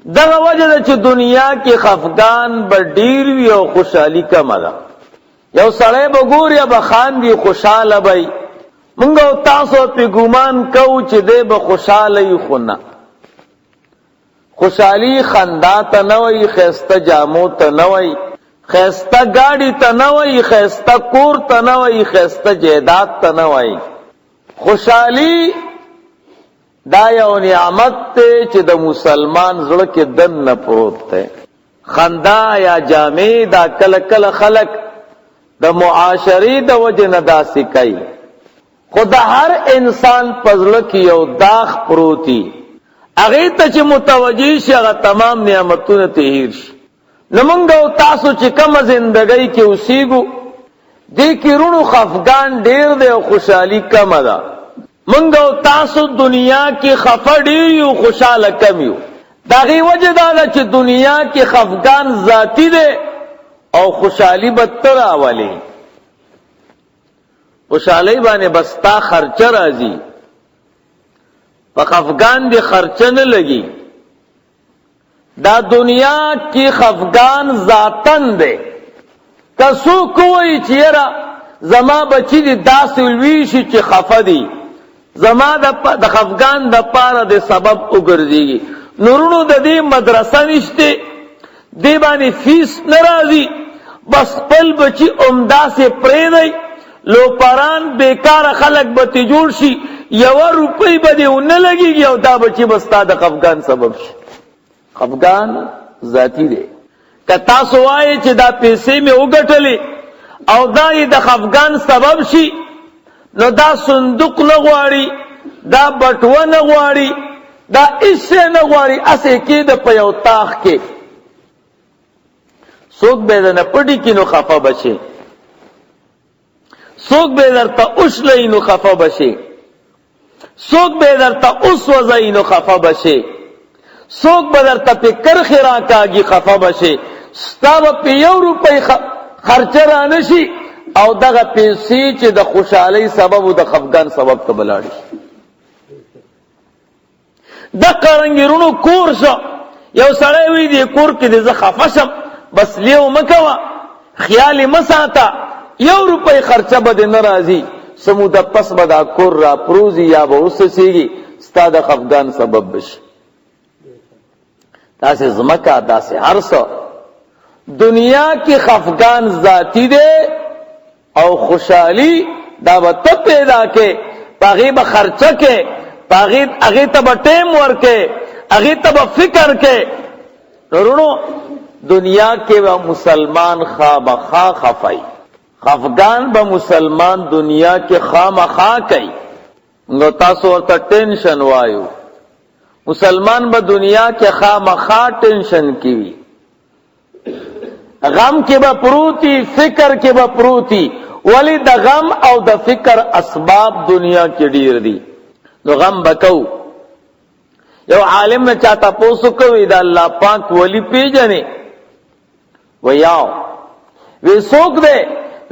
دغه وجه ده چې دنیا کې خفګان به ډیر وي او خوشحالي کمه ده. یو سړی به ګوري به خاندي خوشحاله وي، مونږ او تاسو په ګومان کوو چې دی به خوشحاله وي، خو نه. خوشحالي خندا ته نه وي، ښایسته جامو ته نه وي، ښایسته ګاډي ته نه وي، ښایسته کور ته نه وي، ښایسته جیداد ته نه وي. خوشحالي دا یو نعمت ته چې د مسلمان زړه کې دننه پروت دی. خندا یا جامې دا کله کله خلق د معاشري د وجه نه داسې کوي، خو د هر انسان په زړه کې یو داغ پروتي، هغې ته چې متوجه شي هغه تمام نعمتونه ته هیر شي. نو موږ او تاسو چې کومه زندګۍ کې اوسېږو دې کې رونو خفګان ډېر دی او خوشحالي کمه ده. منګ او تاسو دنیا کې خفه ډیر یو خوشاله کم یو. دا غي وجه دا ده چې دنیا کې خفګان ذاتی دی او خوشحالي بدتر اولی. خوشحالي باندې بستا خرچه راځي، په خفګان دی خرچه نه لګي. دا دنیا کې خفګان ذاتن دی. کسو کوئی چې یاره زما بچی دی داسې لوی شي چې خفه دی، زما د خفګان د پاره د سبب وګرځي. نورونو د دې مدرسه نشته، دی باندې فیس ناراضي، بس خپل بچی عمدا سے پرې دی، لوپران بیکار خلق به تی جوړ شي، یو روپۍ به دی ونه لګيږي او دا بچی بستا د خفګان سبب شي. خفګان ذاتی دی. که تاسو وایي چې دا پیسې مې وګټلې او دا یې د خفګان سبب شي، نو دا صندوق نه غواړي، دا بټوه نه غواړي، دا هیڅ نه غواړي، اسې کېده په یو تاخ کې. څوک به درنه پټي کړي نو خفه بشي، څوک به درته اوښلئ نو خفه بشي، څوک به درته اوسوځئ نو خفه بشي، څوک به درته په کرښې راکاږي خفه بشي. ستا به په یو روپۍ خرچه رانه شي او دغه پیسې چې د خوشحالۍ سبب او د خفګان سبب ته بلاړ شي. د قرنګیرونو کور شو، یو سړی وی دی کور کې د زه خفه شم، بس لیو مکوه، خیال مه ساته، یو روپۍ خرچه به دې نه راځي، څه موده پس به دا کور را پروزي یا به وسسېږي، ستا د خفګان سبب بشي. داسې ځمکه داسې هر څه. دنیا کې خفګان ذاتی دی او خوشحالی دا به ته پیدا کې، پاغي به خرچه کې، هغې ته به ټیم ورکې، هغې ته به فکر کې. رونو دنیا کې به مسلمان خامخا خفای، خفګان به مسلمان دنیا کې خامخا کوي. نو تاسو ورته ټینشن وایو، مسلمان به دنیا کې خامخا ټینشن کوي، غم کې به پروتي، فکر کې به پروتي. ولی د غم او د فکر اسباب دنیا کې ډیر دي. نو غم بکو. یو عالم نه چاته پوسو کوي دا الله پاک ولی پیژنې ویاو وی څوک دی؟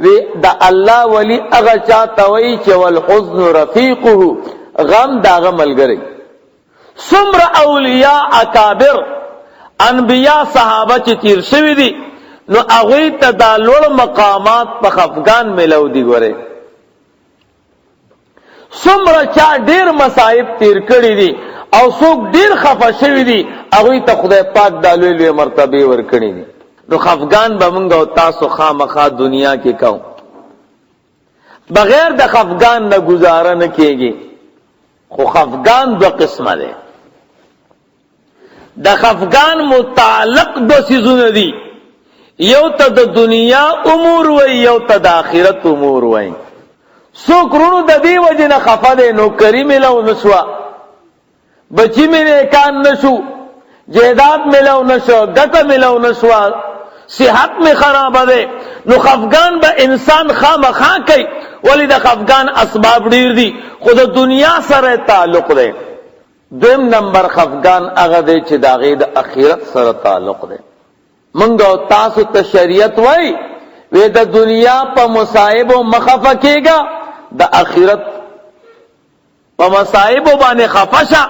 وی دا الله ولی هغه چاته وی چې والحزن رفیقه، غم داغه ملګری. څومره اولیاء اکابر انبیاء صحابه چې تیر شوي دي نو هغوی ته دا لوړ مقامات په خفګان ملو دي. ګوره څومره چا ډیر مصائب تیر کړي دي او څوک ډیر خفه شوي دي، هغوی ته خدای پاک دا لوی لوی مرتبه ورکړي دي. نو خفګان به موږ او تاسو خامخا دنیا کې کوو، بغیر د خفګان نه گزاره نه کېږي. خو خفګان دو قسمه دی. د خفګان متعلق دو سیزونه دي، یو ته د دنیا امور وای، یو ته د آخرت امور وای. څوک رونو د دې وجې نه خفه دی، نوکري ملو نشوه، بچی مې نیکان نشو، جیداد ملو نشو، ګټه ملو نشوه، صحت میں خراب ہے. نو خفگان با انسان خامخا کوي، ولی د خفگان اسباب ډیر دي، خود دنیا سره تعلق دی. دویم نمبر خفگان هغه دی چې د هغې د اخرت سره تعلق دی. منګ او تاسو ته شریعت وای وی د دنیا په مصائبو مخفه کېږه، د اخرت په مصائبو باندې خفه شه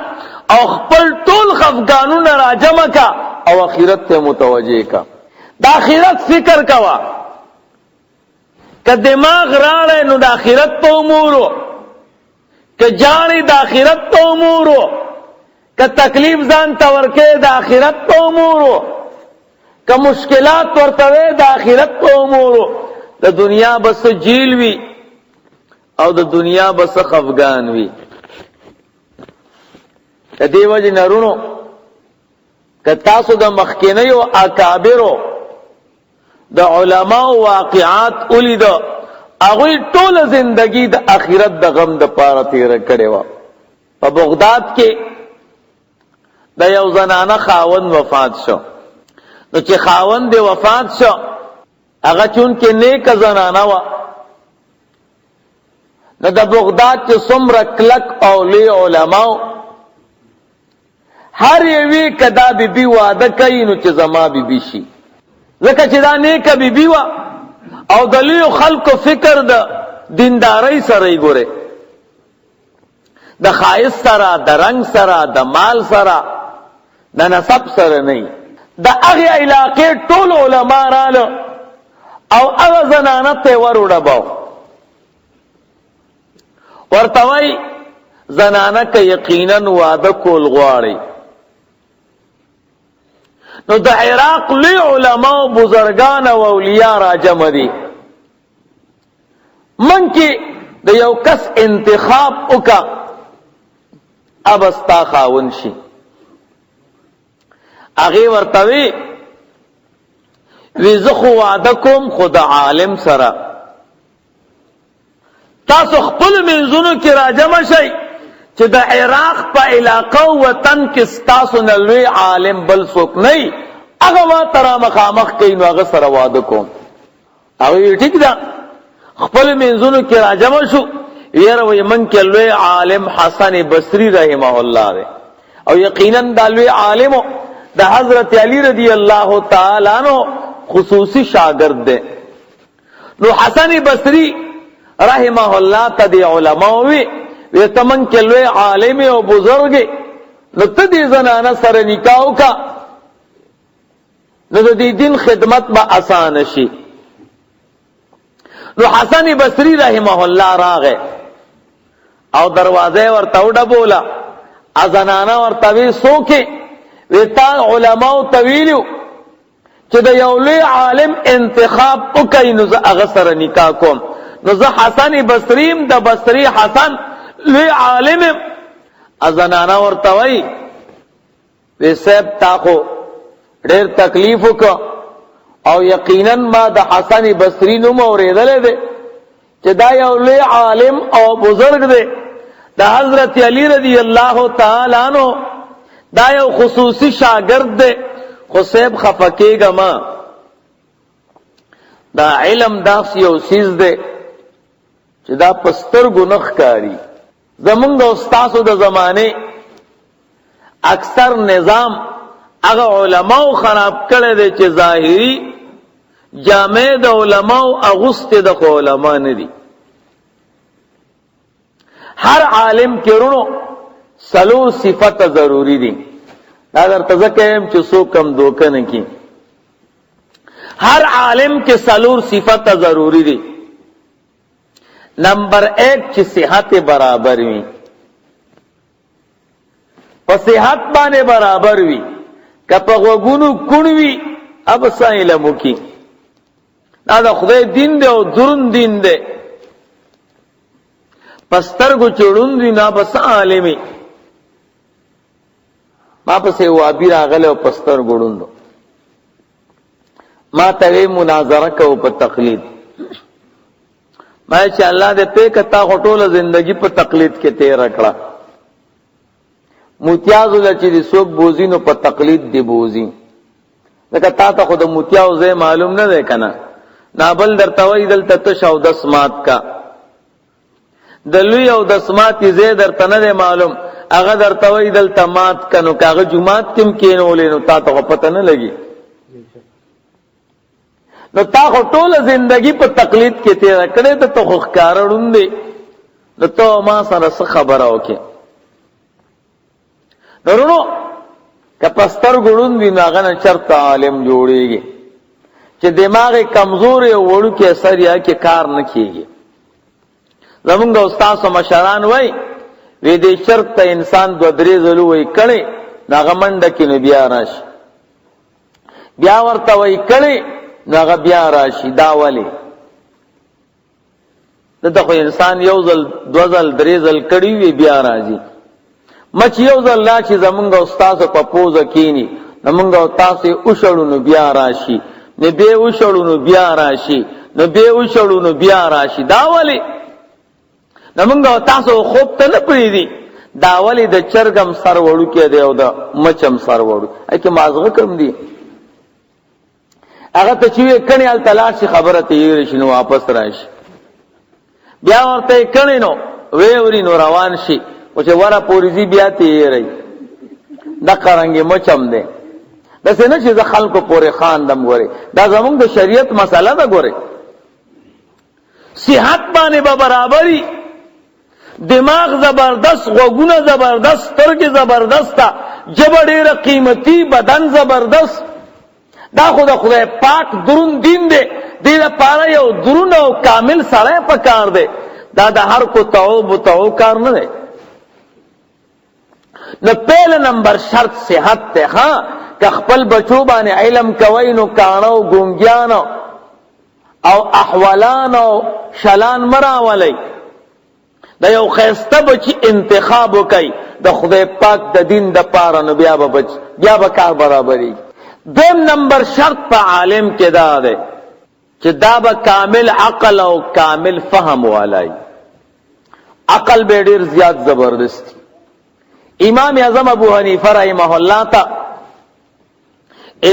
او خپل ټول خفګانونه راجمع کا او اخرت ته متوجه کا. د اخرت فکر کوا، که دماغ راړې نو د اخرت په امورو، که جاړې د اخرت په امورو، که تکلیف ځان ته ورکې د اخرت په امورو، که مشکلات ورته د اخرت په امورو. د دنیا بس جیل وی او د دنیا بس خفګان وی. د دې وجه نرونو که تاسو د مخکینیو اکابرو د علماء واقعات ولید، هغوی ټول زندگی د اخرت د غم د پاره تیر کړي و. په بغداد کې د یو زنانه خاوند وفات شو. نو چې خاوند دی وفات شو، هغه چون کې نیک زنانه و، نو د بغداد چې څومره کلک او لوی علماء هر یوی کدا بی بی وعده کوي نو چې زما بی بی شي، ځکه چې دا نیکه بی بی و او د لوی خلکو فکر د دیندارۍ سره یې ګوره، د ښایست سره، د رنگ سره، د مال سره، د نسب سره نه. د هغې علاقې ټول علما راله او هغه زنانه ته ور وډباو، ورته وایي زنانه که یقینا واده کول غواړي، نو د عراق لوی علما او بزرگان او اولیاء را جمع دي، من کې د یو کس انتخاب وکا اب استا خاون شي. هغې ورته وی زه خو واده کوم خو د عالم سره، تاسو خپل منځونو کې را جمع شئ چې د عراق په علاقه او وطن کې ستاسو نه لوی عالم بل څوک نه، هغه ما ترا مخامخ کوي نو هغه سره واده کوم. هغه ټیک ده، خپل منځونو کې را جمع شو. یاره وایي من کې لوی عالم حسن بصری رحمه الله دی او یقینا دا لوی عالم د حضرت علی رضی الله تعالی عنہ خصوصی شاگرد دی. نو حسن بصری رحمه الله ته دی علماء وی تمن کې لوی عالم او بزرګ، نو ته دې زنانه سره نکاح وکا، نو د دې دین خدمت به آسان شي. نو حسن بصری رحمه الله راغه او دروازه ورته وډبولا، ازنانه ورته وی سوکه وتا علماء طویلو چې د یو لوی عالم انتخاب وکړي نو زه هغه سره نکاح کوم. نو زه حسن بصریم د بصری حسن لوی عالم ازنانه ورته وی وی صاحب تا خو ډېر تکلیف وکړه او یقینا ما د حسن بصری نوم اورېدلی دی چې دا یو لوی عالم او بزرگ دی، د حضرت علی رضی الله تعالی عنہ دا یو خصوصی شاگرد دی، خو صاحب خفه کېږه ما، دا علم داسې یو څیز دی چې دا په سترګو نه ښکاري. زمونږ او ستاسو د زمانې اکثر نظام هغه علماو خراب کړی دی چې ظاهري جامع د علماو اغوستې د خو علما نه دي. هر عالم کې رونو څلور صفته ضروری دي، دا درته زه کوم چې څوک هم دوکه نه کړي. هر عالم کې څلور صفته ضروری دي. نمبر 1 چې صحت برابر وي، په صحت باندې برابر وي، که په غوږونو کوڼ وي اب څه علم وکړي، دا د خدای دین دی او دروند دین دی. په سترګو چې ړوند وي نه به څه عالم وي. ما پسې وابي راغلی او په سترګو ړوند و، ما ته وی مناظره کوو په تقلید. ما چې الله دې پېکه تا خو ټوله زندګي په تقلید کې تېره کړه، موتیازو له چې دې څوک بوزي نو په تقلید دې بوزي، ځکه تا ته خو د موتیاو ځای معلوم نه دی که نه. نابل درته وایي دلته تش اودس مات کا، د لوی اودس ماتې ځای درته نه دی معلوم، هغه درته وایي دلته مات که، نو که هغه جومات کې هم کېنولې نو تا ته خو پته نه لګي. نو تا خو ټوله زندگی په تقلید کې تیره کړې ده، ته خو ښکاره ړوند دی، نو ته ما سره څه خبره وکړې. نورونو که پستر ګړون وي نو هغه نه چرته عالم جوړیږي چې دماغ کمزور او وړو کې اثر یا کې کار نه کیږي. زمونږ استاد مشران وای وی دې چرته انسان دو درې ځلو وای کړي هغه منډه کې نو بیا راشي، بیا ورته وای کړي نو هغه بیا راشي. دا ولی دغه انسان یو ځل دو ځل درې ځل کړي وی بیا راځي. مچ یو ځل لا چې زمونږ استاد په پوزه کینی زمونږ تاسو اوشړو نو بیا راشي، نه به اوشړو نو بیا راشي، نه به اوشړو نو بیا راشي. دا ولی زمونږ تاسو خوب ته نه پریدي. دا ولی د چرګم سر وړو کې دی او د مچم سر وړو اکه مازغه کم دی. هغه ته چې کڼي ال تلاش خبره ته یې شنو واپس راشي، بیا ورته کڼي نو وېوري نو روان شي او چې ورا پوریزي بیا ته یې رہی. دا قرانګي مچم دی. دا څنګه چې خلکو پورې خان دم غوري. دا زمونږ د شریعت مسله ده. ګوري صحت باندې به برابرۍ، دماغ زبردست، غوږونه زبردست، سترګې زبردست، جبه ډېره قیمتي، بدن زبردست. دا خو د خدای پاک درون دین دی. دې لپاره یو درون او کامل سړی پکار دی. دا د هر کو تعو کار نه دی. نو پہلا نمبر شرط صحت ته. ها که خپل بچو باندې علم کوي نو کانو ګونګیانو او احوالان او شلان مراولي. دا یو خیسته بچی انتخاب وکي د خدای پاک د دین د پاره نو بیا به کار برابرۍ. دویم نمبر شرط په عالم کې دا ده چې دا به کامل عقل او کامل فهم والای. عقل به ډیر زیات زبردست. امام اعظم ابو حنیفه رحمه الله تا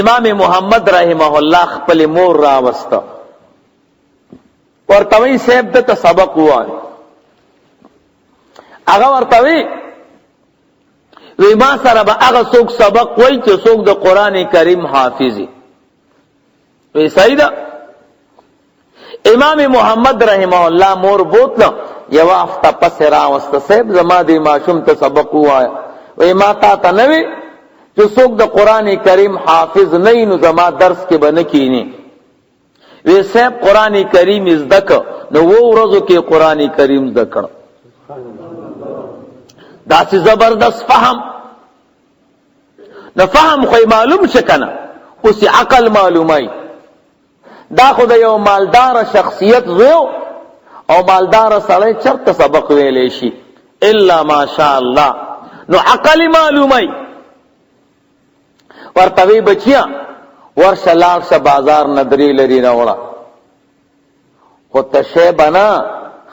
امام محمد رحمه الله خپل مور راوسته ورته وی صاحب د سبق وای. هغه ورته وی ما سره به هغه څوک سبق وای چې څوک د قران کریم حافظي. وی صحیح ده. امام محمد رحمه الله مور بوتله یو هفته پس راوسته صاحب زما دی ماشوم ته سبق وای. وی ما تا نه وی چې څوک د قران کریم حافظ نه نو زما درس کې بنه کینی. وی صاحب قران کریم زدک نو وو ورځو کې قران کریم زدکړ. دا سی زبردست فهم. نو فهم خو معلوم شکنه اوس عقل معلومای. دا خو د یو مالدار شخصیت زو او مالدار سړی چرته سبق ویلې شي الا ماشاء الله. نو عقل معلومای. ورته بچیا ورشه لاړ شه بازار ندري لري راوړه خو تشه بنا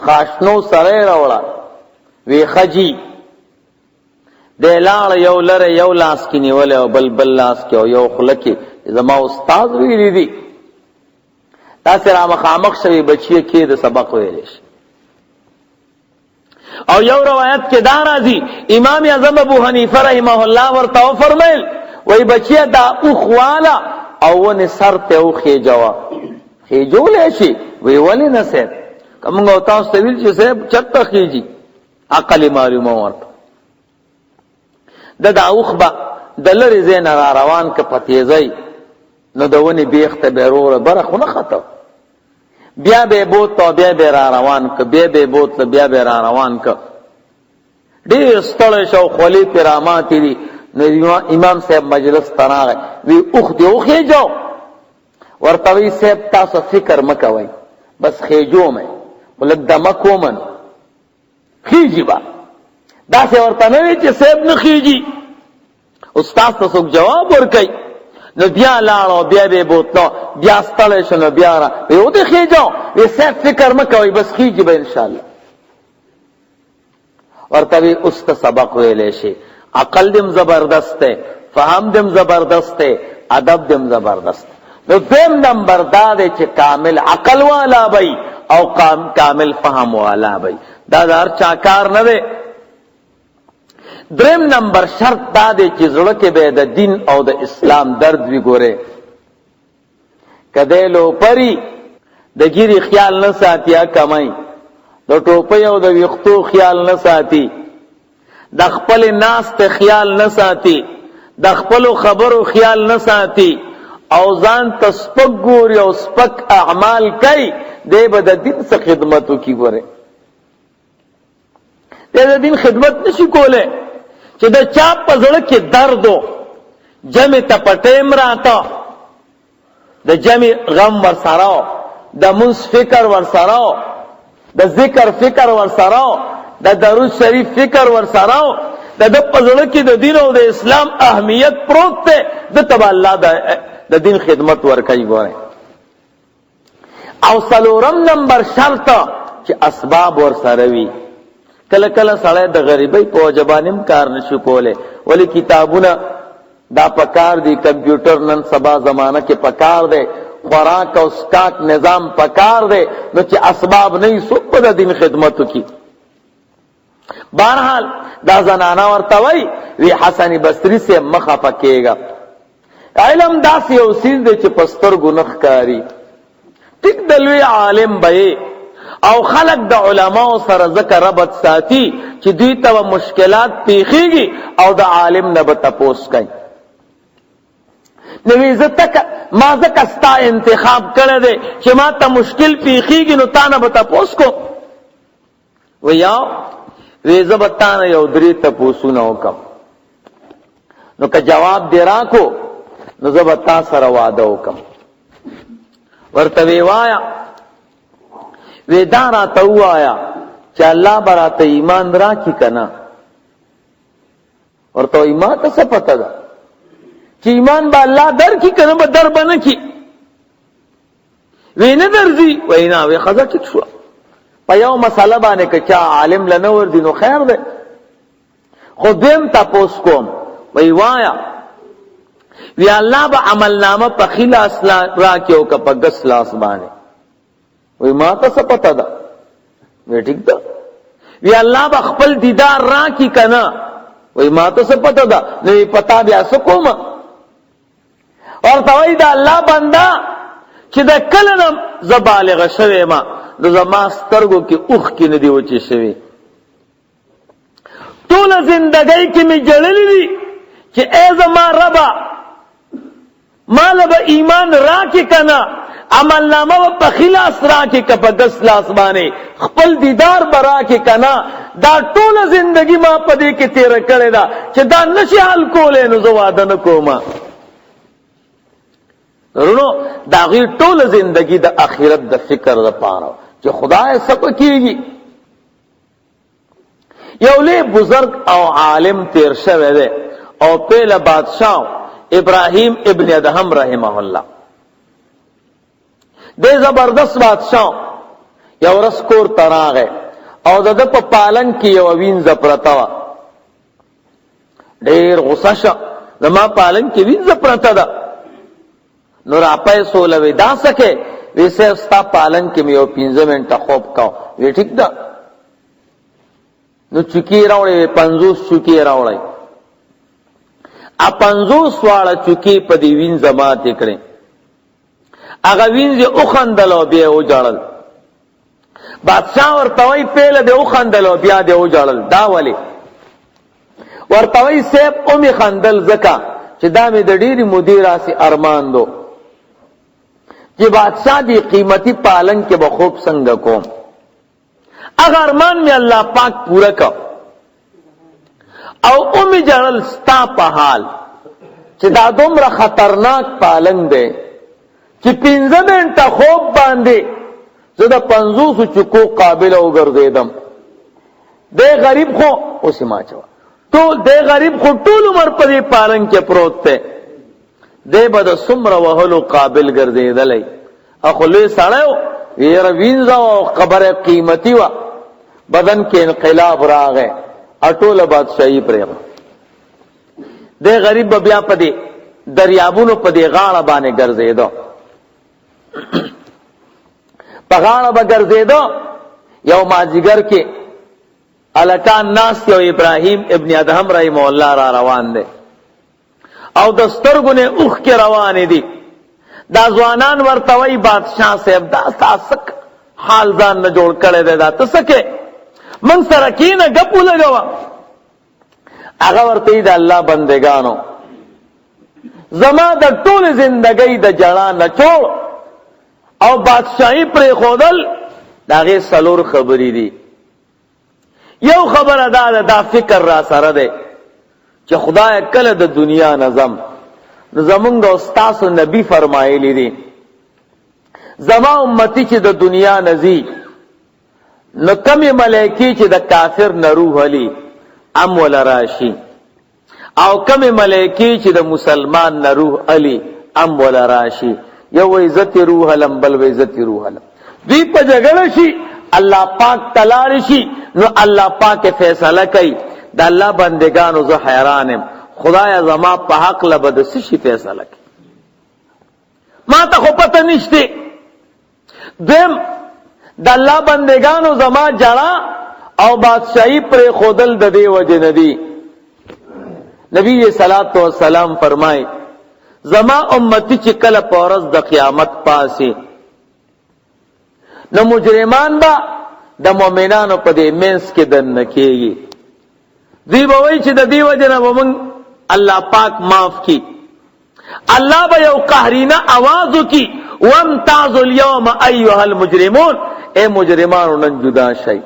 خاشنو سره راوړه. وی خجی دلاړ یو لره یو لاس کې نیول او بل لاس کې او یو خلکی زما استاد ویلی دي. تاسو را مخامخ شوی بچی کې د سبق ویل شي. او یو روایت کې دا راځي امام اعظم ابو حنیفه رحمه الله ورته فرمایل وای بچی دا او خواله او ونه سر ته او خېجوا خېجول شي. وی ولې نه سه کومه تاسو ته ویل چې صاحب چرته خېجي. عقل معلومه ورته. د اوخبه د لری زین را روان ک پتیزای نو دونی بیخته بیرور برخ نه خطو بیا به بوت او بیا به را روان ک بیا به بوت بیا به را روان ک ډیر ستړی شو خلی کرامات دي. نو امام صاحب مجلس تراغه وی اوخ دی اوخه جو ورته وی صاحب تاسو فکر مکوئ بس خېجو مې ولک دمه کومن خېجی با دا څه ورته نه وی چې صاحب نه خېجی. استاد تاسو جواب ورکړي نو بیا لاړو بیا به بوتلو بیا ستړی شنو بیا را یو دې خېجو وی صاحب فکر مکوئ بس خېجی به ان شاء الله. ورته وی اوست سبق ویلې شي. عقل دم زبردست ہے، فهم دم زبردست ہے، ادب دم زبردست ہے. نو دیم نمبر دا دے چې کامل عقل والا بھئی او کامل فهم والا بھئی. دا دار چاکار نه دے. دریم نمبر شرط دا دے چې زړه کې به د دین او د اسلام درد وی ګوره. کده لو پری د ګيري خیال نه ساتیا کمای د ټوپې او د ویختو خیال نه ساتي د خپل ناس ته خیال نه ساتي، د خپل خبرو خیال نه ساتي او ځان ته سپک ګوري او سپک اعمال کوي، دی به د دین څخه خدمت وکړي. ګوره دی د دین خدمت نشي کولی چې د چا په زړه کې درد و، جمع ته په ټیم راته، د جمع غم ورسره، د منځ فکر ورسره، د ذکر فکر ورسره، د درود شریف فکر ورسره، د په زړه کې د دین او د اسلام اهمیت پروت دی، د تبع الله د دین خدمت ورکوي. ګوره او څلورم نمبر شرط چې اسباب ورسره وي. کله کله سړی د غریبۍ په وجه باندې کار نشي کولی، ولی کتابونه دا پکار دی، کمپیوټر نن سبا زمانہ کې پکار دی، خوراک او سکاک نظام پکار دی، نو چې اسباب نه وي څوک به د دین خدمت وکړي. بہرحال دا زنانه ورته وی حسن بصری سے مخه پکېږه. علم داسې یو څیز دی چې په سترګو نه ښکاري. ټیک د لوی عالم به او خلق د علماء سره ذکر ربط ساتي چې دوی ته مشکلات پیښیږي او د عالم نه به تپوس کوي. نوی ما ځکه ستا انتخاب کړی دی چې ما ته مشکل پیښیږي، نو تا نه به تپوس کو. وی زه به تا نه یو درې تپوسونه وکړم، نو که جواب دې راکو نو زه به تا سره واده وکړم. ورته وی وایا، وی دا راته ووایا چې الله به راته ایمان راکړي که نه. ورته وی ما ته څه پته ده چې ایمان به الله درکړي که نه به در به نه کړي. وی نه درځي. وی نه. وی ښځه ټیک شوه، په یو مسله باندې که چا عالم له نه ورځي نو خیر دی، خو دویم تپوس کوم. وی وایا، وی الله به عملنامه په ښي لاس راکړي او که په ګس لاس باندې. وی ما ته څه پته ده. وی ټیک ده. وی الله به خپل دیدار راکړي که نه. وی ما ته څه پته ده. نو وی پتا بیا څه کوم. ورته وی د الله بنده چې د کله نه زه بالغه شوې ما، د زما سترګو کې اوښکې نه دي وچې شوې، ټوله زندګۍ کې مې جړلې دي چې ای زما ربه ماله به ایمان راکې که نه، عملنامه به په ښي لاس راکې که په ګس لاس باندې، خپل دیدار به راکې که نه. دا ټوله زندګي ما په دې کې تېره کړې ده چې دا نشي حل کولی، نو زه واده نه کوم. ورونو د هغوی ټوله زندګي د آخرت د فکر دپاره چې خدای څه به کېږي. یو لوی بزرگ او عالم تیر شوی دی او پیله بادشاہ ابراهیم ابن ادهم رحمه الله. دی زبردست بادشاہ یو ورځ کور ته راغی او د ده په پالنګ کې یوه وینځه پرته وه. ډېر غوسه شه، زما پالنګ کې وینځه پرته ده. نو راپیسوله، وی دا څه کې؟ وی صاحب ستا پالنګ کې مې یو 15 منټه خوب کو. وی ټیک ده. نو چوکۍ راوړی، 50 چوکۍ راوړی، 50 واړه چوکۍ په دې وینځه ماتې کړې. هغه وینځ یې وخندل او بیا یې وجړل. بادشاہ ورته وایي پیله دې وخندل او بیا دې وجړل، دا ولې؟ ورته وایي صاحب ومې خندل ځکه چې دا مې د ډېرې مودې راسې ارمان دو چې بادشاہ دی قیمتي پالنګ کې به خوب څنګه کوم. هغه ارمان مې الله پاک پوره کړ او ومې جړل ستا په حال چې دا دومره خطرناک پالنګ دی چې 15 منټه خوب باندې زه د 50 چکو قابل وګرځېدم. دی غریب خو اوس یې ما چوه، دی غریب خو ټول عمر په دې پالنګ کې پروت دی، دی به د څومره وهلو قابل ګرځېدلی. اخو لوی سړی و، یاره وینځه او خبره قیمتي وه، بدن کې انقلاب راغی، ټوله بادشاهي پرېږده. دی غریب به بیا په دې دریابونو په دې غاړه باندې ګرځېده، په غاړه به ګرځېده. یو مازدیګر کې الکان ناست یو ابراهیم ابن ادهم رحمه الله را روان دی او د سترګو نه اوښکې روانې دي. دا ځوانان ورته وایي بادشاه صاحب دا ستا څه حال ځان نه جوړ کړی دی، دا ته څه کې؟ موږ سره کښېنه ګپ ولګوه. هغه ورته د الله بندگانو زما د ټول زندګۍ د جړا نچوړ او بادشاہي پر خودل داغه سلور خبرې دي. یو خبره دا فکر را سره ده چې خدای کله د دنیا نظم زمونږ د استاد نبی فرمایلی دي زما امتی چې د دنیا نزي نو کمی ملائکی چې د کافر نه روح علی ام ولا راشي او کمی ملائکی چې د مسلمان نه روح علی ام ولا راشي. یو عزت روح علم بل عزت روح علم دوی په جګړه شي الله پاک تلاړ شي نو الله پاک فیصله کوي د الله بندگانو زه حیرانم خدای زما په حق لبد شي فیصله کوي ما ته خو پته نشته. دیم د الله بندگانو زما جړه او بادشاہي پر خودل د دې وجه ندی. نبی صلوات و سلام فرمای زما امتی چې کله پورز د قیامت پاسه نو مجرمان با د مؤمنانو په دې منس کې دن کېږي. دی به وای چې د دې وجه نه ومن الله پاک معاف کی. الله به یو قهرینه आवाज وکي وامتازوا اليوم ايها المجرمون اے مجرمانو نن جدا شي.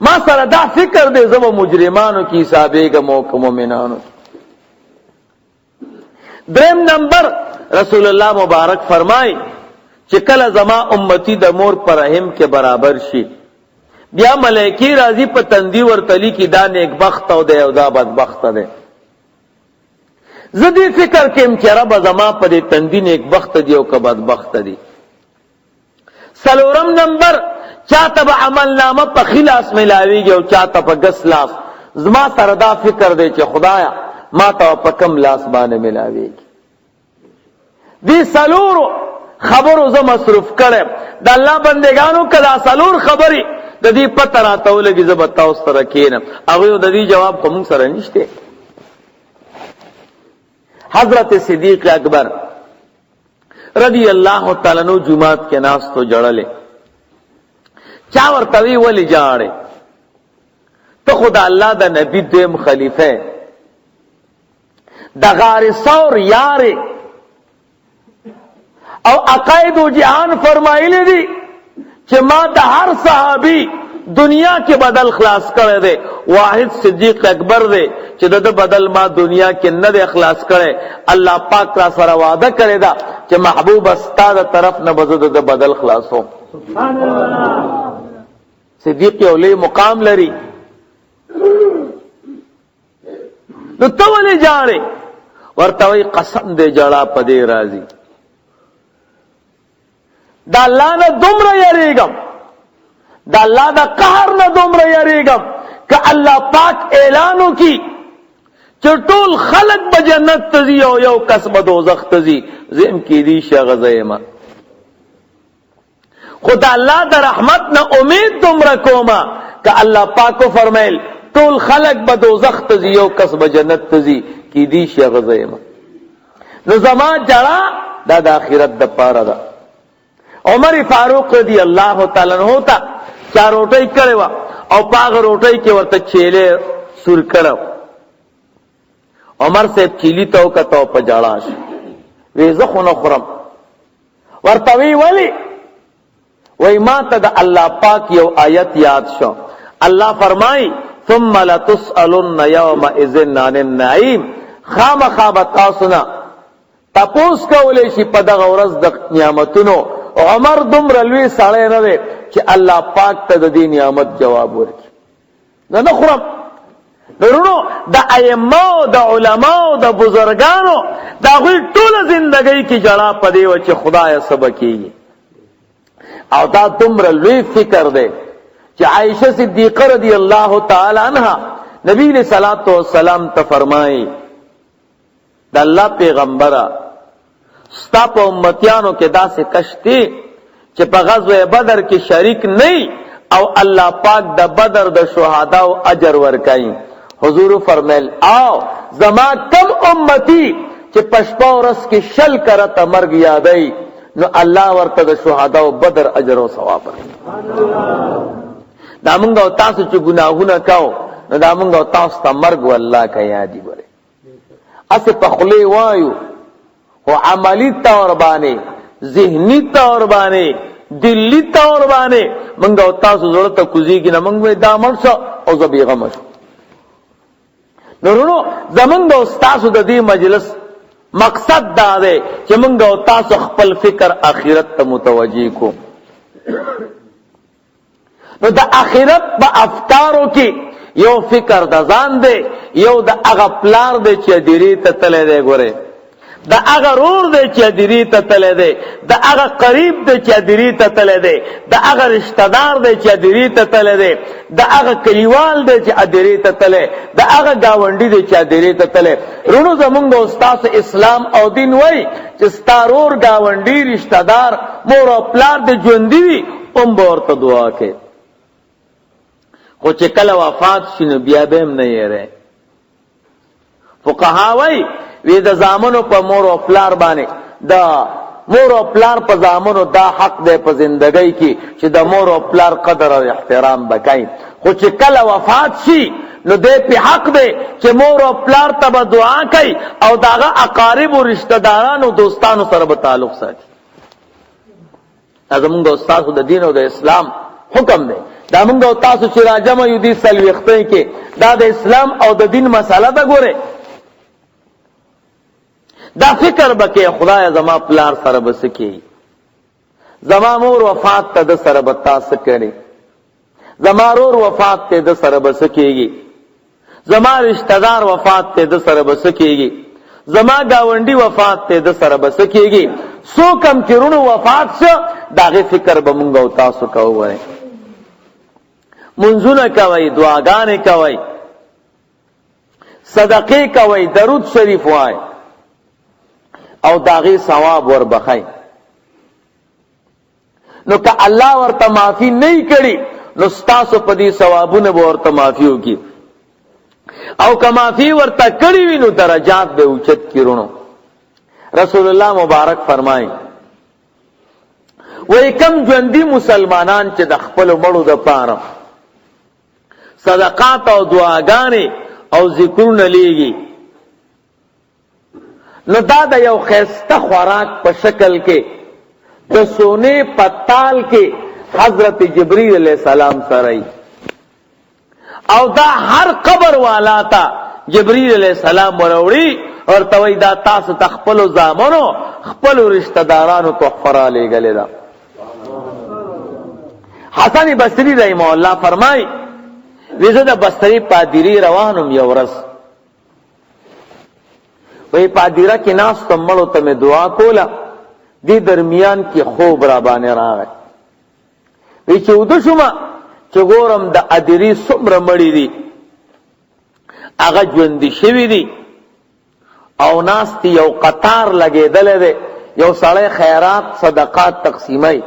ما سره دا فکر دې زما مجرمانو کی حسابېګه موک مؤمنانو. دریم نمبر رسول الله مبارک فرمای چې کله زما امتی د مور پر رحم کې برابر شي بیا ملائکی راضی په تندی ورتلی کی دا نیک بخت او دا دا بدبخت ده. زدی فکر کم چې رب زما په دې تندی نیک بخت دی او که بدبخت دی. سلورم نمبر چاته به عمل نامه په خلاص ملاویږي او چاته په ګس لاس. زما سره دا فکر دی چې خدایا ما ته په کم لاس باندې ملاویږي. دی سلور خبرو زه مصروف کړم د الله بندگانو کله سلور خبري د دې پته راته ولګي زه به تاسو سره کېنم هغه د دې جواب کوم سره نشته. حضرت صدیق اکبر رضی اللہ تعالی عنہ جمعات کے ناس تو جڑلے چا ورتوی ولی جاڑے تو خدا اللہ دا نبی دیم خلیفہ دا غار سور یارے او عقائد و جہان فرمائلے دی کہ ما دا ہر صحابی دنیا کے بدل خلاص کرے دے واحد صدیق اکبر دے چې د بدل ما دنیا کې نه د اخلاص کړي الله پاک را سره وعده کړی دا چې محبوب استاد طرف نه بزد د بدل خلاصو. سبحان الله. صدیق یو لوی مقام لري نو ته ولې جاړې ورته وی قسم دې جړه پدې راځي دا الله نه دومره یریګم دا الله دا قهر نه دومره یریګم که الله پاک اعلانو کی چټول خلق به جنت تزي او یو کس به دوزخ تزي زم کی دی شغزیما خدا الله در رحمت نه امید دومره کوما که الله پاکو فرمایل ټول خلق به دوزخ تزي او کس به جنت تزي کی دی شغزیما. نو زما جړه دا د آخرت د پاره ده. عمر فاروق رضی الله تعالی عنہ ته چا روټي کړو او پاغ روټي کې ورته چيله سور کړو. عمر سے چیلی تو کتو په جاړاش وې زخه نو خرم ورته وی ولی وای ما ته د الله پاک یو آیت یاد شو. الله فرمای ثم لتسالن یومئذ عن النعیم خامخابت اسنا تپوس کولې شي په دغه ورځ د نعمتونو. عمر دومره لوی سړی نه دی چې الله پاک ته د دې نعمت جواب ورکړي. نه خرم درونو د ائمه د علماء د بزرګانو دا غوی ټول زندګۍ کې جړه پدې و چې خدای سبکیږي او دا دومره لوی فکر دی چې عائشہ صدیقہ رضی الله تعالی عنها نبی علیہ الصلوۃ والسلام ته فرمایي د الله پیغمبره ستا په امتیانو کې داسې کشتی چې په غزوه بدر کې شریک نه او الله پاک د بدر د شهداو اجر ورکړي. حضور فرمایل آو زما کم امتی چې پښپا ورس کې شل کرته مرګ یادای نو الله ورته د شهداو بدر اجر او ثواب ورکړي. دا موږ او تاسو چې ګناهونه کاو نو دا مونږ او تاسو ته مرګ والله کا یادي ګوره اسه په خلی وایو او عملی طور باندې ذهنی طور باندې دلی طور باندې مونږ او تاسو ضرورت کوزیږي نه مونږ دا مرسو او زبیغه مشو نورونو زمونږ او تاسو د دې مجلس مقصد دا دی چې مونږ او تاسو خپل فکر اخرت ته متوجي کو نو د اخرت په افکارو کې یو فکر د ځان دی یو د هغه پلار دی چې دیری ته تللی دی ګوره د هغه رور دی چې دیری ته تللی دی د هغه قریب دی چې دیری ته تللی دی د هغه رشتہ دار دی چې دیری ته تللی دی د هغه کلیوال دی چې دیری ته تللی د هغه گاونډي دی چې دیری ته تللی رونو زمونږ استاد اسلام او دین وای چې ستارور گاونډي رشتہ دار مور او پلار دی ژوندۍ وي هم ورته دعا کوي خو چې کله وفات شنو بیا به هم نه یې فقها وای وی د زامنو په مور او پلار باندې دا مور او پلار په زامنو دا حق دی په زندګۍ کې چې د مور او پلار قدر او احترام وکړي خو چې کله وفات شي نو دې په حق دی چې مور او پلار ته دعا کوي او داغه اقارب او رشتہ دارانو دوستانو سره به تعلق ساتي زمونږ استاد د دین او د اسلام حکم دی دا مونږ او تاسو چې راجمه یو دي سلوخته کې دا د اسلام او د دین مسله ده ګوره دا فکر بکې خدای زما پلار سره بسکی زما مور وفات ته د سره بتا سکړي زما رور وفات ته د سره بسکیږي زما رشتہ دار وفات ته د سره بسکیږي زما گاونډي وفات ته د سره بسکیږي سو کم چرونو وفات شو داغه فکر به مونږ او تاسو کوو منځونه کوي دعاګانې کوي صدقې کوي درود شریف وای او داغه ثواب ور بخای نو که الله ورته معافي نه کړي نو تاسو په دې ثوابونه ورته معافي وکي او که معافي ورته کړي وینو درجات به اوچت کیرونو رسول الله مبارک فرمایي وای کم ژوندۍ مسلمانان چې د خپل مړو د پاره صدقات او دعاګانې او ذکرونه لیږي نو دا د یو خیسته خوراک په شکل کې د سونے پتال کې حضرت جبرائیل علیہ السلام سره او دا هر قبر والا تا جبرائیل علیہ السلام وروړي اور توي دا تاسو تخپل زامنو خپل رشتہ دارانو تحفه را لګلې دا حسن بصری رحمه الله فرمای ویزه د بصری پادری روانم یو ورځ وی پادیرا کې ناس تمړو ته دعا کوله دی درمیان کې خوب را باندې راغی وی چې ود شوما چې ګورم د ادری څومره مړی دي هغه ژوند شوی دي او ناس تی یو قطار لګیدل دی یو سړی خیرات صدقات تقسیمای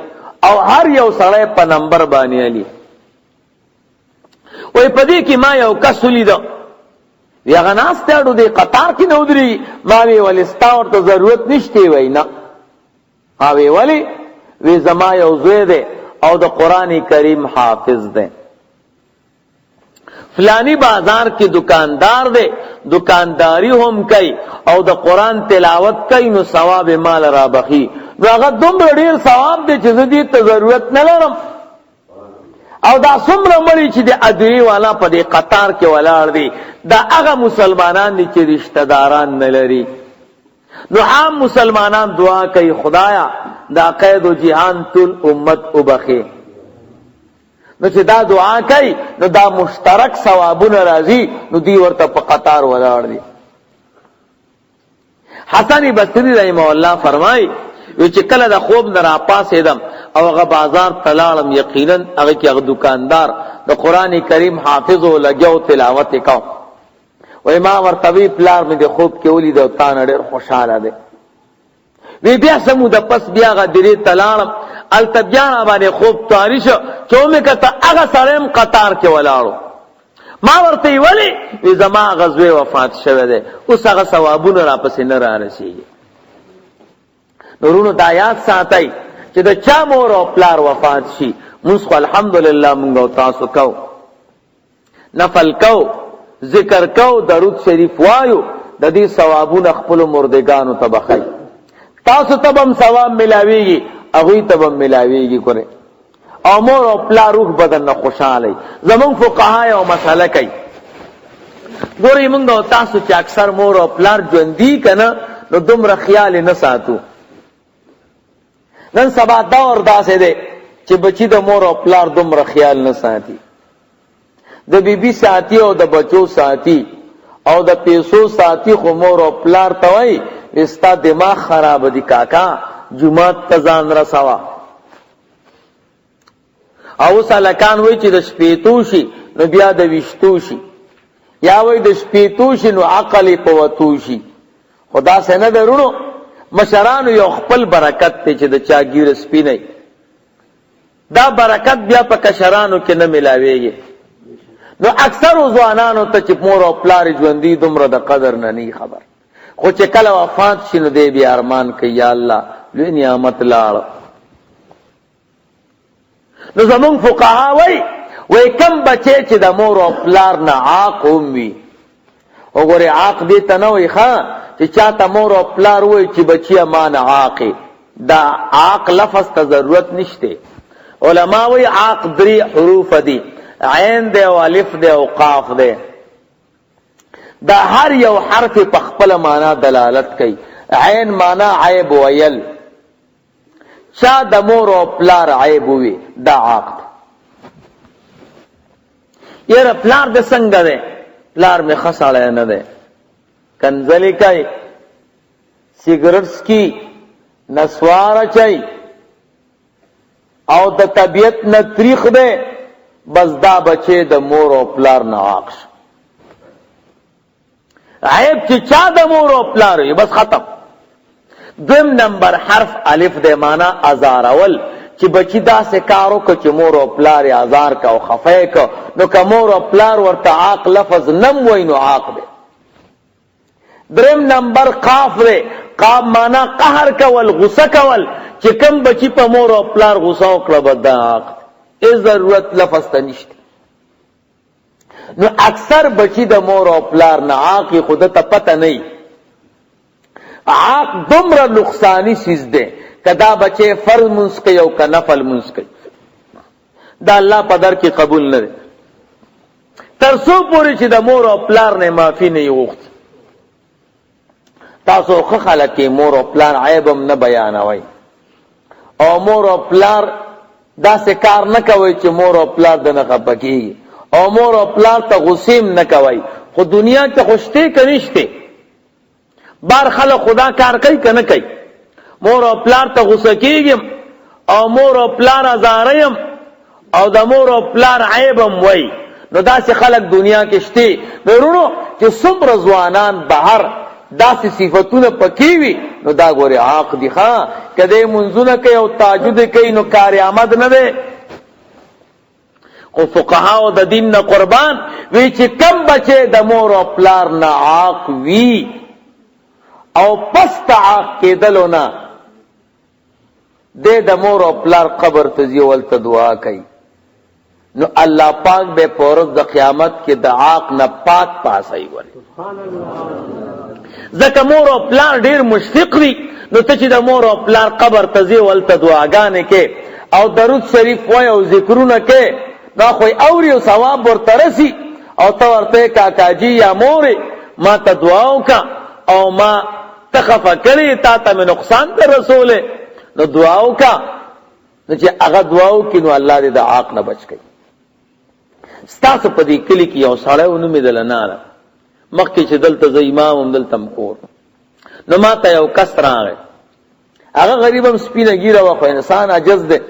او هر یو سړی په نمبر باندې علی وی پدې کې ما یو کس لیدو یا غناس ته اډو دې قطار کې نو دري ما وی ولستا ورته ضرورت نشته وینا ها وی ولی وی زما یو زوی دی او د قران کریم حافظ دی فلانی بازار کې دکاندار دی دکانداری هم کوي او د قران تلاوت کوي نو ثواب مال را بخي نو هغه دومره ډیر ثواب دی چې دې ته ضرورت نه لرم او دا څومره مړي چې د ادری والا په دې قطار کې ولاړ دي دا هغه مسلمانان دي چې رشتہ داران نه لري نو عام مسلمانان دعا کوي خدایا دا قید او جهان ټول امت وبخي نو چې دا دعا کوي نو دا مشترک ثوابونه راځي نو دی ورته په قطار ولاړ دي حسن بصری رحمه الله فرمای چې کله د خوب نه را پاسېدم او هغه بازار تلاړم یقینا هغه کې هغه دکاندار د قران کریم حافظ او لګیو تلاوت وکاو وای ما ورتوی پلار مې د خوب کې ولید او تان ډېر خوشاله ده وی بیا سمو د پس بیا غدری تلاړم التبیان باندې خوب تاریخ چومه کته هغه سړیم قطار کې ولاړو ما ورته ویلي وی زما غزوه وفات شوه ده اوس هغه ثوابونه را پسې نه را رسیږي نورونو د آیات ساتي چې د چا مور او پلار وفات شي موږ الحمدلله موږ تاسو کو نفل کو ذکر کو درود شریف وایو د دې ثوابونه خپل مردگانو تبخی تاسو تبم ثواب ملاویږي هغه تبم ملاویږي کوي او مور او پلا روح بدن نه خوشاله زمون فقها او مساله کوي ګورې موږ او تاسو چې اکثر مور او پلار ژوندۍ کنه نو دومره خیال نه ساتو نن سبا دور داسې دی چې بچی د مور او پلار دومره خیال نه ساتي د بیبي ساتي او د بچو ساتي او د پیسو ساتي خو مور او پلار ته وای استا دماغ خراب دي کاکا جمعات تزان رسوا او سلکان وای چې د شپېتو شي نو بیا د وشتو شي یا وای د شپېتو شي نو عقل پوتو شي خدا سينه درونو مشرانو یو خپل برکت ته چې د چاګیر سپینې دا برکت بیا په کشرانو کې نه ملاويږي نو اکثر ځوانانو ته چې مور او پلار ژوندۍ دومره د قدر نه خبر خو چې کله وفات شي نو دې بیا ارمان کوي یا الله لوی نعمت لاړ نو زمون فقها وای کم بچي چې د مور او پلار نه عاق وي وګوره عاق دې ته نه وي ښا چې چاته مور او پلار وای چې بچي امان عاق دا عاق لفظ ته ضرورت نشته علما وای عاق 3 حروف دي عین دے او الف دے او قاف دے دا هر یو حرف په خپل معنا دلالت کوي عین معنا عیب ویل چا د مور او پلار عیب وي دا عاق یره پلار د څنګه ده پلار می خساله نه ده کنځلې کوي سیګریټس کی نسوار چي او د طبيعت نه تاریخ ده بس دا بچے د مور او پلار نه عاقش عیب چې چا د مور او پلار وي بس ختم دویم نمبر حرف الف د معنا ازارول چې بچی دا سه کارو کو چې مور او پلار ازار کا او خفای کو نو که مور او پلار ورته عاق لفظ نم وای نو عاق ده دریم نمبر قاف ده قاف معنا قهر کول غصه کول چې کم بچی په مور او پلار غصه وکړه بد عاق اس ضرورت لفظ ته نشته نو اکثر بچی د مور او پلار نه عاق خود ته پته نه عاق دومره نقصانی چیز ده کدا بچے فرض منس کوي او ک نفل منس کوي دا الله په در کې قبول نه ده ترسو پوری چې د مور او پلار نه معافي نه وغوښت تاسو خو خلک مور او پلار عیبم نه بیانوي او مور او پلار دا سه کار نه کوي چې مور او پلار د نه خپکیږي او مور او پلار ته غسیم نه کوي خو دنیا ته خوشته کنيشته بار خلک خدا کار کوي کنه کوي مور او پلار ته غوسه کیږي او مور او پلار ازاریم او د مور او پلار عیبم وای نو دا سه خلک دنیا کې شته ورونو چې څومره ځوانان بهر داسې صفاتونه پکې وي نو دا ګوره عاق دي ښا کده منځونه کوي او تهجد کوي نو کار آمد نه ده او فقها او د دین نه قربان وی چې کم بچي د مور او پلار نه عاق وی او پس عاق کېدلونه د مور او پلار قبر ته ځول ته دعا کوي نو الله پاک به پورز د قیامت کې د عاق نه پاک پاسي وي سبحان الله زکه مور او پلار ډیر مشفق دي نو ته چې د مور او پلار قبر ته ځي ولته دعاګانې کې او درود شریف وای او ذکرونه کې دا خو اوري او ثواب ورته رسي او ته ورته کاکاجي یا مور ما ته دعا وکا او ما تخف کړی تا ته نقصان در رسوله نو دعا وکا نو چې هغه دعا وکړي نو الله دې د عاق نه بچ کړي ستاسو په دې کلی کې یو سړی ونه مدل نه مخکې چې دلته ز امام هم دلته مکور نو ما ته یو کس راغی هغه غریبم سپینه ګیره و خو انسان عجز ده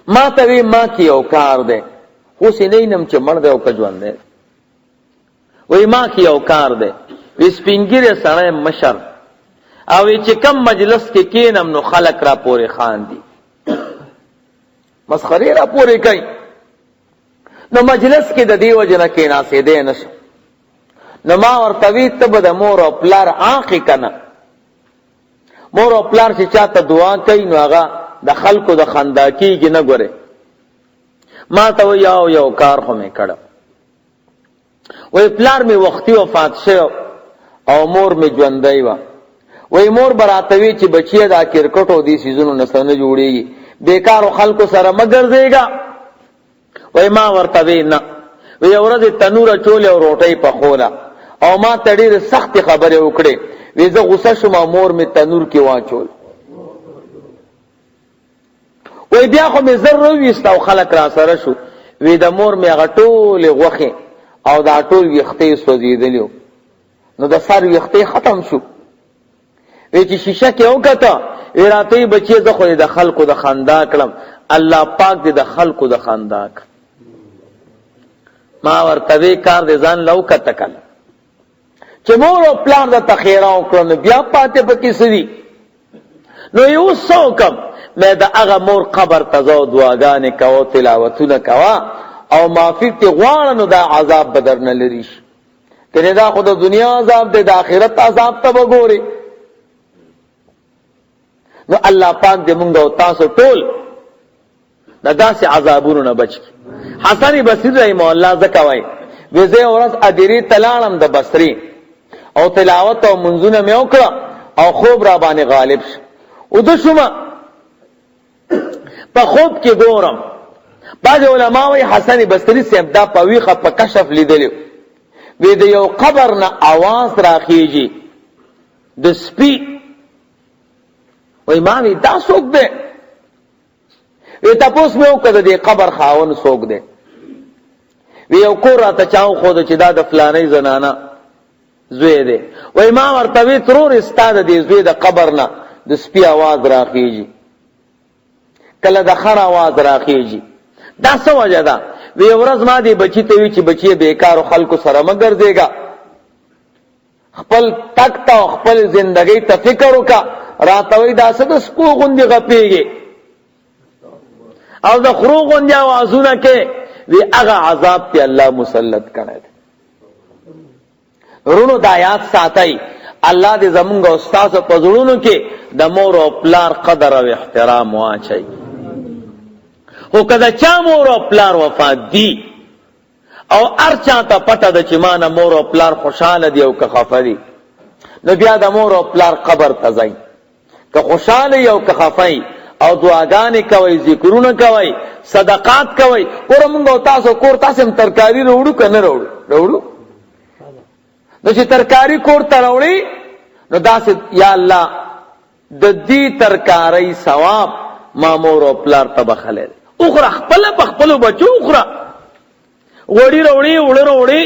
ما ته وی ما کې یو کار ده خو سینینم چې مړ ده او کجوان ده وی ما کې یو کار ده وی سپینګیره سړی مشر او چې کم مجلس کې کینم نو خلق را پورې خان دي مسخري را پورې کوي نو مجلس کې د دیو جن کې ناسې ده نشه نو ما ورتوی ته به د مور او پلار عاقی کنه مور او پلار چې چاته دعا کوي نو هغه د خلکو د خنداکیږي نه ګوره ما ته یو کار خو مې کړه وی پلار می وختي وفات شو او مور می ژوندۍ وه. وی مور براتوي چې بچیه دا کرکټو دي سیزونو نسنه جوړیږي، بیکارو خلکو سره مګرځېږه. وی ما ورته وی نه، وی ورځ تنور چولې او روټۍ پخوله او ما ته ډېرې سختې خبرې وکړې. وی زه غوسه شوم او مور مې تنور کې واچول. وی بیا خو مې زر راوویست او خلک را سره شو. وی د مور مې هغه ټولې غوښې او دا ټول ویښتې سوځېدلي وو، نو د سر ویښتې ختم شو. وی چې شیشه کې وکته، وی راته وی بچیه زه خو د خلکو د خندا کړم، الله پاک دې د خلکو د خندا کړ. ما ورته وی کار دې ځان له وکته کله چې مور او پلار درته ښېرا وکړه نو بیا پاتې پکې څه دي؟ نو یې اوس څه وکړم؟ مې د هغه مور قبر ته ځه او دعاګانې کوه، تلاوتونه کوه او معافي ترې غواړه، نو دا عذاب به درنه لرې شي. کنې دا خو د دنیا عذاب دی، د آخرت عذاب ته به ګورې. نو الله پاک دې مونږ او تاسو ټول د داسې عذابونو نه بچ کړي. حسن بصري رحمه الله ځکه وایي وی زه یوه ورځ ادیرې ته لاړم د بصرې او تلاوت او منځونه مې وکړه او خوب را باندې غالب شو. اوده شومه، په خوب کې ګورم بعض علما وایي حسن بصري صاحب دا په ویښه په کشف لیدلی وی د یو قبر نه اواز راخیږي د سپي. وی ما وی دا څوک دی؟ وی تپوس مې وکړه د دې قبر خاوند څوک دی؟ وی یو کور راته چا وښوده چې دا د فلانۍ زنانه زوی دی. وی ما ورته وی ترور ستا د دې زوی د قبر نه د سپي اواز راخیږي، کله د خر اواز راخیږي. دا څه وجه ده؟ وی ورځ ما دې بچی ته وی چې بچی بیکارو خلکو سره مه ګرځېږه، خپل تک ته او خپل زندګۍ ته فکر وکړه. راته وی دا څه د سپو غوندې غپېږي او د خرو غوندې اوازونه کې؟ وی هغه عذاب ته الله مسلط کړی دی. ورونو دا یاد ساتئ، الله دې زمونږ او ستاسو په زړونو کې د مور او پلار قدر او احترام واچوي. خو که د چا مور او پلار وفات دي او هر چا ته پته ده چې ما نه مور او پلار خوشحاله دي او که خفه دي، نو بیا د مور او پلار قبر ته ځئ، که خوشحاله او که خفه او دعاګانې کوئ، ذکرونه کوئ، صدقات کوئ. ګوره مونږ او تاسو کور تاسې هم ترکاري راوړو که نه راوړو؟ نو چې ترکاری کور ته راوړي نو داسې یا الله د دې ترکارۍ ثواب ما مور او پلار ته بخلی دی. اخره خپله په خپلو بچو اخره، غوړي راوړي، اوړه راوړي،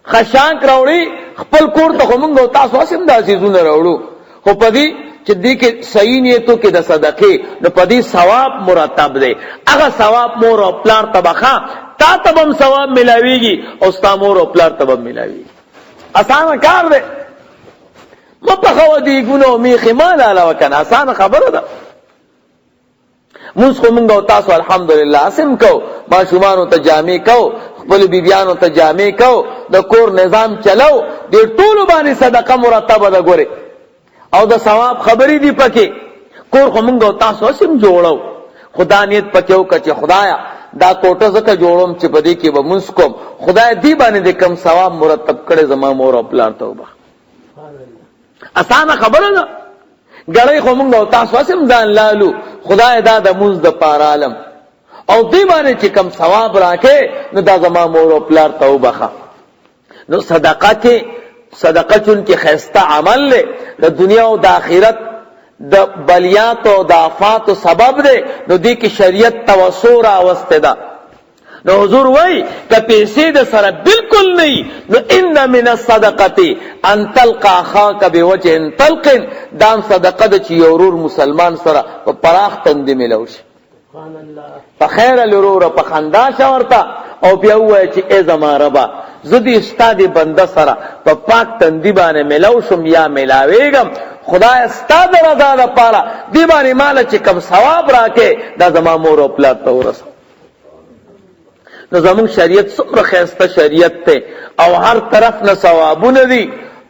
خشاک راوړي، خپل کور ته خو مونږ او تاسو هسې هم دا څیزونه راوړو، خو په دې چې دې کې صحیح نیتو کې د صدقې نو په دې ثواب مرتب دی. هغه ثواب مور او پلار ته بخا، تا ته به هم ثواب ملاویږي او ستا مور او پلار ته به هم ملاویږي. اسانه کار دی، مه پخوه دیګونه او میخې ما لاله وکنه، اسانه خبره ده. مونځ خو مونږ او تاسو الحمدلله اسم کو، ماشومانو ته جامې کو، خپلو بیبیانو ته جامې کو، د کور نظام چلو، دې ټولو باندې صدقه مرتبه ده. ګورې او د ثواب خبرې دي پکې. کور خو مونږ او تاسو اسم جوړو، خدا نیت پکې وکړه چې خدایا دا کوټه زکه جوړوم چې په دې کې به مونځ کوم، خدای دې باندې د کم ثواب مرتب کړي زما مور او پلار ته وبخ. اسانه خبره ده. ګړی خو مونږ او تاسو هم ځان لالو، خدای دا د مونځ د پاره عالم او دې باندې چې کم ثواب راکې نو دا زما مور او پلار ته وبخه. نو صدقه چون کې خیسته عمل له د دنیا او د آخرت د بلیات او د آفات سبب دی. نو دې کې شریعت توسع راوسته ده. نو حضور وای که پیسې د سره بالکل نه نو ان من الصدقه ان تلقى اخاك بوجه طلق، دام صدقه د چې یو ورور مسلمان سره په پراخ تندې ملو شي، په خیر لرور په خندا شورتا او بیا وای چې ای زما ربا زدی استاد بنده سره په پاک تندې باندې ملو شم یا ملاویګم، خدای استاد رضا لپاره دی باندې مال چې کم ثواب راکې دا زما مور او پلار ته ورسه. نو زمون شریعت څومره خیسته شریعت ته او هر طرف نه ثوابونه دي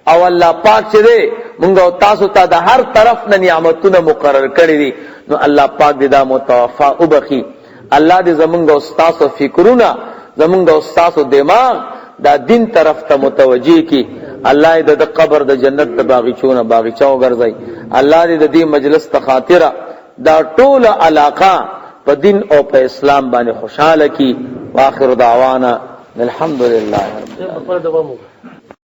او الله پاک چې دی مونږ او تاسو ته د هر طرف نه نعمتونه مقرر کړی دي. نو الله پاک دې دا متوفا وبخي. الله دې زمونږ او تاسو فکرونه، زمونږ او تاسو دماغ، دا دین طرف ته متوجی کی. الله دې د قبر د جنت د باغچونه باغچه وګرځي. الله دې د دې مجلس ته خاطره دا ټول علاقه په دین او په اسلام باندې خوشاله کی. واخر دعوانا الحمدلله رب العالمین.